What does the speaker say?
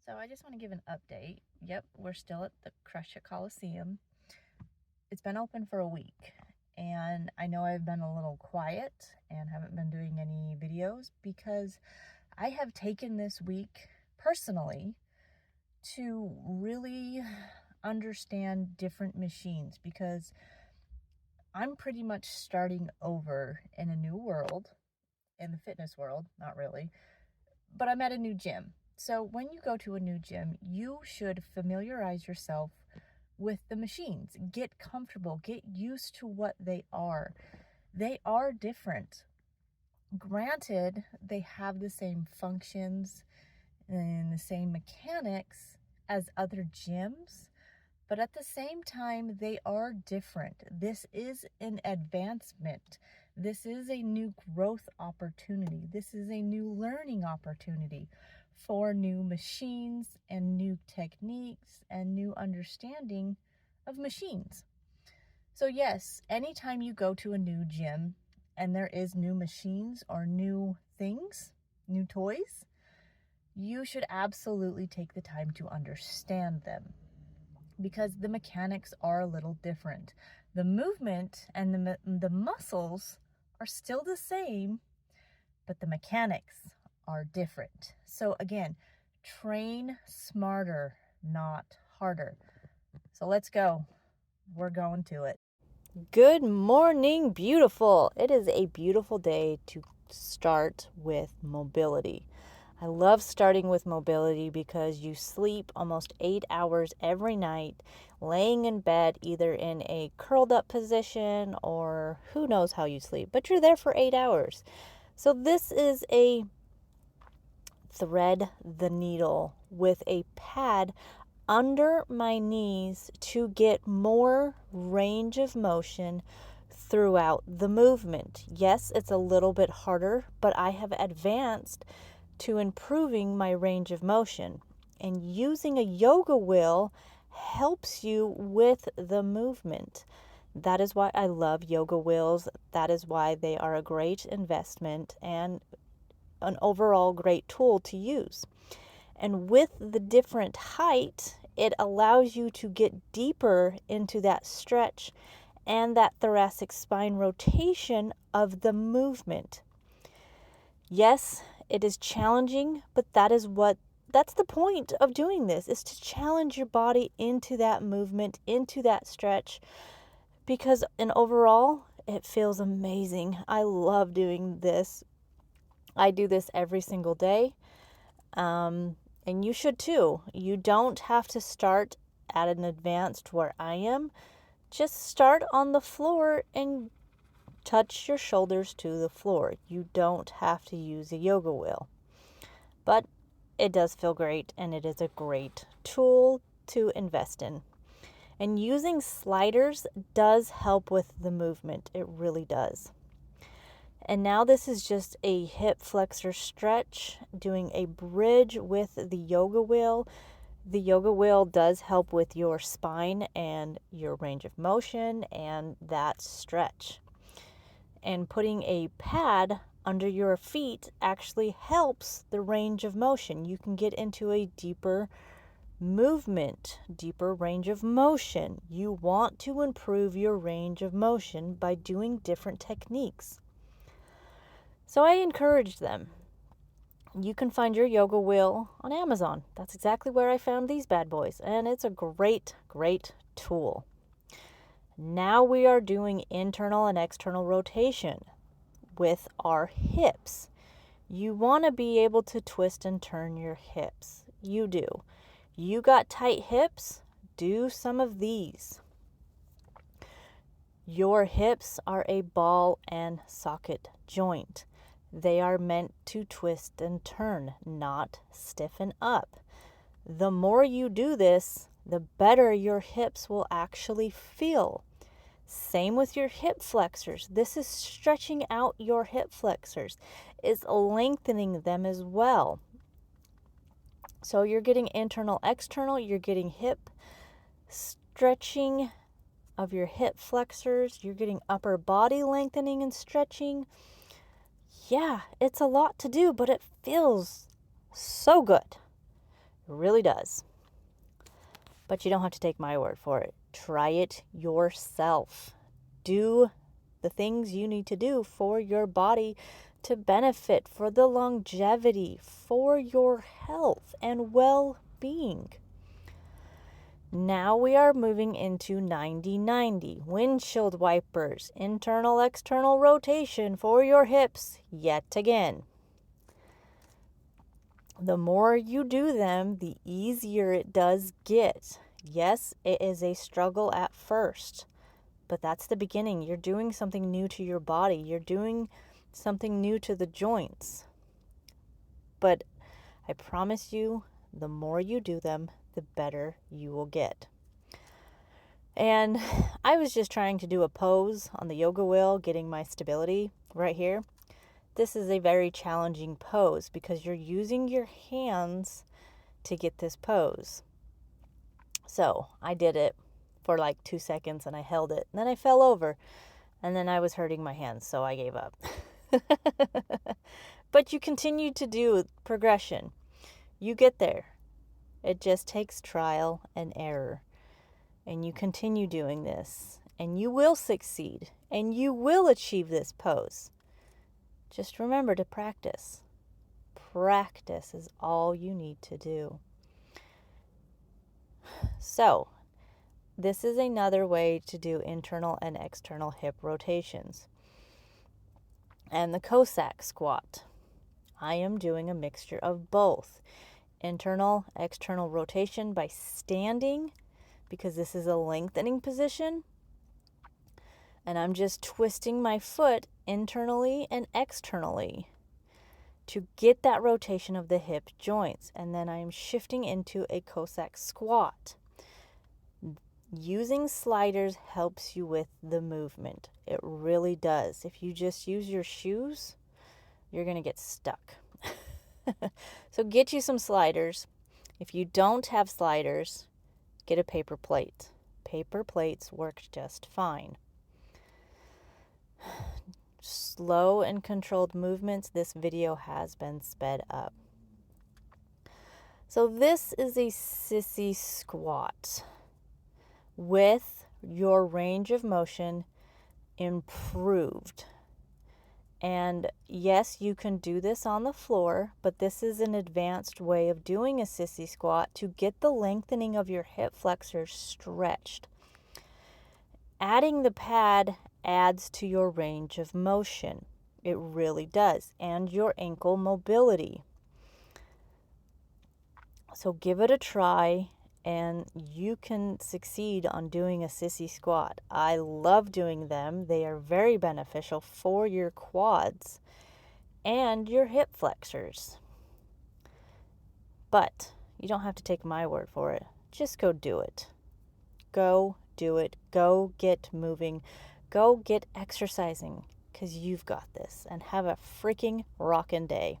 So I just want to give an update. Yep, we're still at the Crusher Coliseum. It's been open for a week, and I know I've been a little quiet and haven't been doing any videos because I have taken this week personally to really understand different machines, because I'm pretty much starting over in a new world, in the fitness world, not really, but I'm at a new gym. So when you go to a new gym, you should familiarize yourself with the machines. Get comfortable, get used to what they are. They are different. Granted, they have the same functions and the same mechanics as other gyms, but at the same time, they are different. This is an advancement. This is a new growth opportunity. This is a new learning opportunity for new machines and new techniques and new understanding of machines. So yes, anytime you go to a new gym and there is new machines or new things, new toys, you should absolutely take the time to understand them, because the mechanics are a little different. The movement and the muscles are still the same, but the mechanics are different. So again, train smarter, not harder. So let's go. We're going to it. Good morning, beautiful. It is a beautiful day to start with mobility. I love starting with mobility because you sleep almost 8 hours every night, laying in bed, either in a curled up position or who knows how you sleep, but you're there for 8 hours. So this is a thread the needle with a pad under my knees to get more range of motion throughout the movement. Yes, it's a little bit harder, but I have advanced to improving my range of motion. And using a yoga wheel helps you with the movement. That is why I love yoga wheels. That is why they are a great investment and an overall great tool to use. And with the different height, it allows you to get deeper into that stretch and that thoracic spine rotation of the movement. Yes, it is challenging, but that's the point of doing this, is to challenge your body into that movement, into that stretch, because in overall, it feels amazing. I love doing this. I do this every single day. And you should too. You don't have to start at an advanced where I am. Just start on the floor and touch your shoulders to the floor. You don't have to use a yoga wheel. But it does feel great, and it is a great tool to invest in. And using sliders does help with the movement. It really does. And now this is just a hip flexor stretch, doing a bridge with the yoga wheel. The yoga wheel does help with your spine and your range of motion and that stretch. And putting a pad under your feet actually helps the range of motion. You can get into a deeper movement, deeper range of motion. You want to improve your range of motion by doing different techniques. So I encourage them. You can find your yoga wheel on Amazon. That's exactly where I found these bad boys, and it's a great, great tool. Now we are doing internal and external rotation with our hips. You want to be able to twist and turn your hips. You do. You got tight hips? Do some of these. Your hips are a ball and socket joint. They are meant to twist and turn, not stiffen up. The more you do this, the better your hips will actually feel. Same with your hip flexors. This is stretching out your hip flexors. It's lengthening them as well. So you're getting internal, external, you're getting hip stretching of your hip flexors, you're getting upper body lengthening and stretching. Yeah, it's a lot to do, but it feels so good. It really does. But you don't have to take my word for it. Try it yourself. Do the things you need to do for your body to benefit, for the longevity, for your health and well-being. Now we are moving into 90-90. Windshield wipers, internal, external rotation for your hips yet again. The more you do them, the easier it does get. Yes, it is a struggle at first, but that's the beginning. You're doing something new to your body. You're doing something new to the joints. But I promise you, the more you do them, the better you will get. And I was just trying to do a pose on the yoga wheel, getting my stability right here. This is a very challenging pose because you're using your hands to get this pose. So I did it for like 2 seconds and I held it. And then I fell over and then I was hurting my hands, so I gave up. But you continue to do progression. You get there. It just takes trial and error. And you continue doing this. And you will succeed. And you will achieve this pose. Just remember to practice. Practice is all you need to do. So, this is another way to do internal and external hip rotations. And the Cossack squat. I am doing a mixture of both. Internal, external rotation by standing, because this is a lengthening position. And I'm just twisting my foot internally and externally to get that rotation of the hip joints. And then I'm shifting into a Cossack squat. Using sliders helps you with the movement. It really does. If you just use your shoes, you're going to get stuck. So get you some sliders. If you don't have sliders, get a paper plate. Paper plates work just fine. Slow and controlled movements. This video has been sped up. So this is a sissy squat with your range of motion improved. And yes, you can do this on the floor, but this is an advanced way of doing a sissy squat to get the lengthening of your hip flexors stretched. Adding the pad adds to your range of motion. It really does. And your ankle mobility. So give it a try and you can succeed on doing a sissy squat. I love doing them. They are very beneficial for your quads and your hip flexors. But you don't have to take my word for it. Just go do it. Go do it. Go get moving. Go get exercising because you've got this. And have a freaking rockin' day.